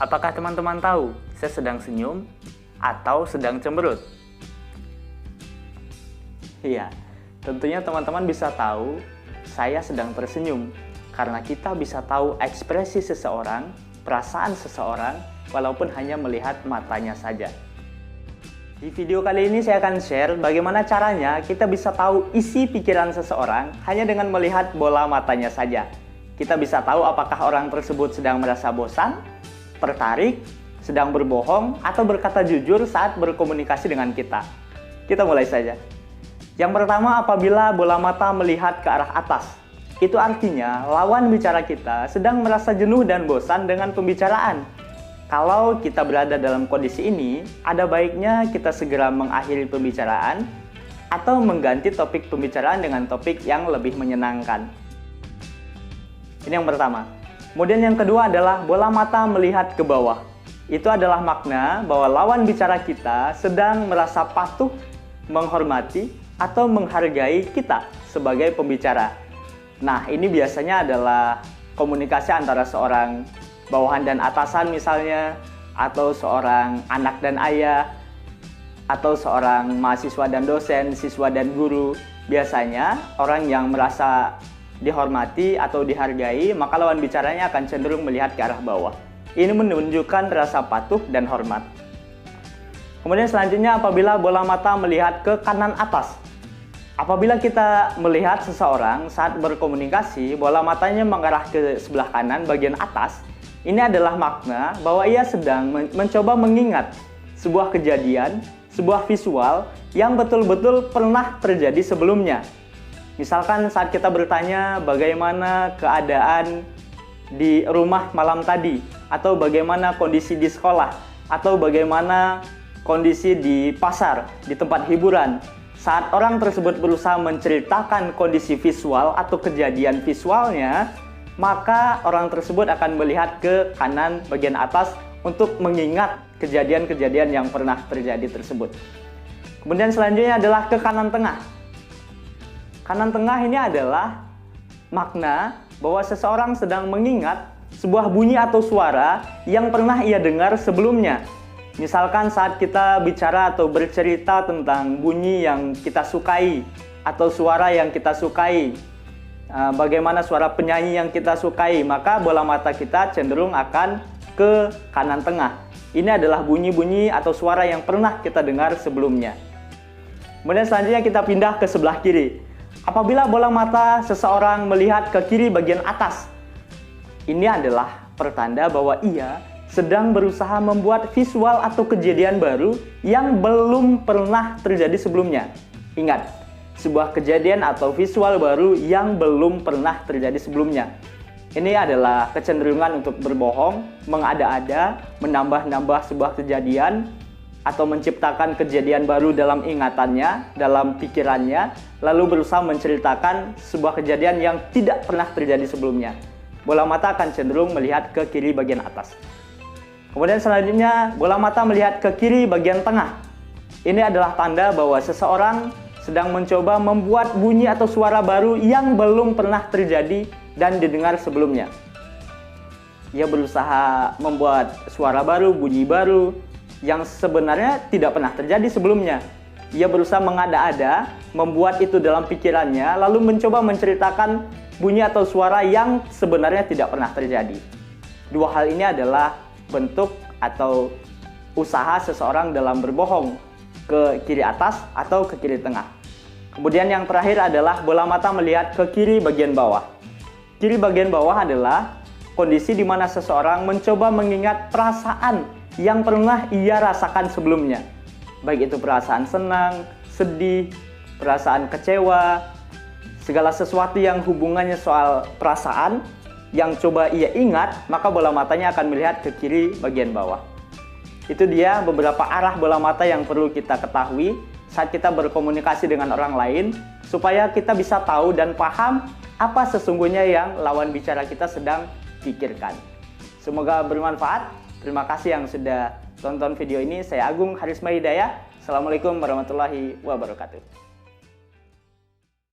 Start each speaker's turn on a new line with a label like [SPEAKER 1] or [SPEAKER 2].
[SPEAKER 1] Apakah teman-teman tahu saya sedang senyum atau sedang cemberut? Iya, tentunya teman-teman bisa tahu saya sedang tersenyum karena kita bisa tahu ekspresi seseorang, perasaan seseorang, walaupun hanya melihat matanya saja. Di video kali ini saya akan share bagaimana caranya kita bisa tahu isi pikiran seseorang hanya dengan melihat bola matanya saja. Kita bisa tahu apakah orang tersebut sedang merasa bosan, tertarik, sedang berbohong, atau berkata jujur saat berkomunikasi dengan kita. Kita mulai saja. Yang pertama, apabila bola mata melihat ke arah atas. Itu artinya lawan bicara kita sedang merasa jenuh dan bosan dengan pembicaraan. Kalau kita berada dalam kondisi ini, ada baiknya kita segera mengakhiri pembicaraan atau mengganti topik pembicaraan dengan topik yang lebih menyenangkan. Ini yang pertama. Kemudian yang kedua adalah bola mata melihat ke bawah. Itu adalah makna bahwa lawan bicara kita sedang merasa patuh, menghormati, atau menghargai kita sebagai pembicara. Nah, ini biasanya adalah komunikasi antara seorang bawahan dan atasan misalnya, atau seorang anak dan ayah, atau seorang mahasiswa dan dosen, siswa dan guru. Biasanya orang yang merasa dihormati atau dihargai, maka lawan bicaranya akan cenderung melihat ke arah bawah. Ini menunjukkan rasa patuh dan hormat. Kemudian selanjutnya apabila bola mata melihat ke kanan atas. Apabila kita melihat seseorang saat berkomunikasi, bola matanya mengarah ke sebelah kanan bagian atas, ini adalah makna bahwa ia sedang mencoba mengingat sebuah kejadian, sebuah visual yang betul-betul pernah terjadi sebelumnya. Misalkan saat kita bertanya bagaimana keadaan di rumah malam tadi, atau bagaimana kondisi di sekolah, atau bagaimana kondisi di pasar, di tempat hiburan. Saat orang tersebut berusaha menceritakan kondisi visual atau kejadian visualnya, maka orang tersebut akan melihat ke kanan bagian atas untuk mengingat kejadian-kejadian yang pernah terjadi tersebut. Kemudian selanjutnya adalah ke kanan tengah. Kanan tengah ini adalah makna bahwa seseorang sedang mengingat sebuah bunyi atau suara yang pernah ia dengar sebelumnya. Misalkan saat kita bicara atau bercerita tentang bunyi yang kita sukai atau suara yang kita sukai, bagaimana suara penyanyi yang kita sukai, maka bola mata kita cenderung akan ke kanan tengah. Ini adalah bunyi-bunyi atau suara yang pernah kita dengar sebelumnya. Kemudian selanjutnya kita pindah ke sebelah kiri. Apabila bola mata seseorang melihat ke kiri bagian atas, ini adalah pertanda bahwa ia sedang berusaha membuat visual atau kejadian baru yang belum pernah terjadi sebelumnya. Ingat, sebuah kejadian atau visual baru yang belum pernah terjadi sebelumnya. Ini adalah kecenderungan untuk berbohong, mengada-ada, menambah-nambah sebuah kejadian, atau menciptakan kejadian baru dalam ingatannya, dalam pikirannya, lalu berusaha menceritakan sebuah kejadian yang tidak pernah terjadi sebelumnya. Bola mata akan cenderung melihat ke kiri bagian atas. Kemudian selanjutnya, bola mata melihat ke kiri bagian tengah. Ini adalah tanda bahwa seseorang sedang mencoba membuat bunyi atau suara baru yang belum pernah terjadi dan didengar sebelumnya. Ia berusaha membuat suara baru, bunyi baru, yang sebenarnya tidak pernah terjadi sebelumnya. Ia berusaha mengada-ada, membuat itu dalam pikirannya, lalu mencoba menceritakan bunyi atau suara yang sebenarnya tidak pernah terjadi. Dua hal ini adalah bentuk atau usaha seseorang dalam berbohong ke kiri atas atau ke kiri tengah. Kemudian yang terakhir adalah bola mata melihat ke kiri bagian bawah. Kiri bagian bawah adalah kondisi di mana seseorang mencoba mengingat perasaan yang pernah ia rasakan sebelumnya. Baik itu perasaan senang, sedih, perasaan kecewa, segala sesuatu yang hubungannya soal perasaan yang coba ia ingat, maka bola matanya akan melihat ke kiri bagian bawah. Itu dia beberapa arah bola mata yang perlu kita ketahui saat kita berkomunikasi dengan orang lain, supaya kita bisa tahu dan paham apa sesungguhnya yang lawan bicara kita sedang pikirkan. Semoga bermanfaat. Terima kasih yang sudah tonton video ini. Saya Agung Harisma Hidayah. Assalamualaikum warahmatullahi wabarakatuh.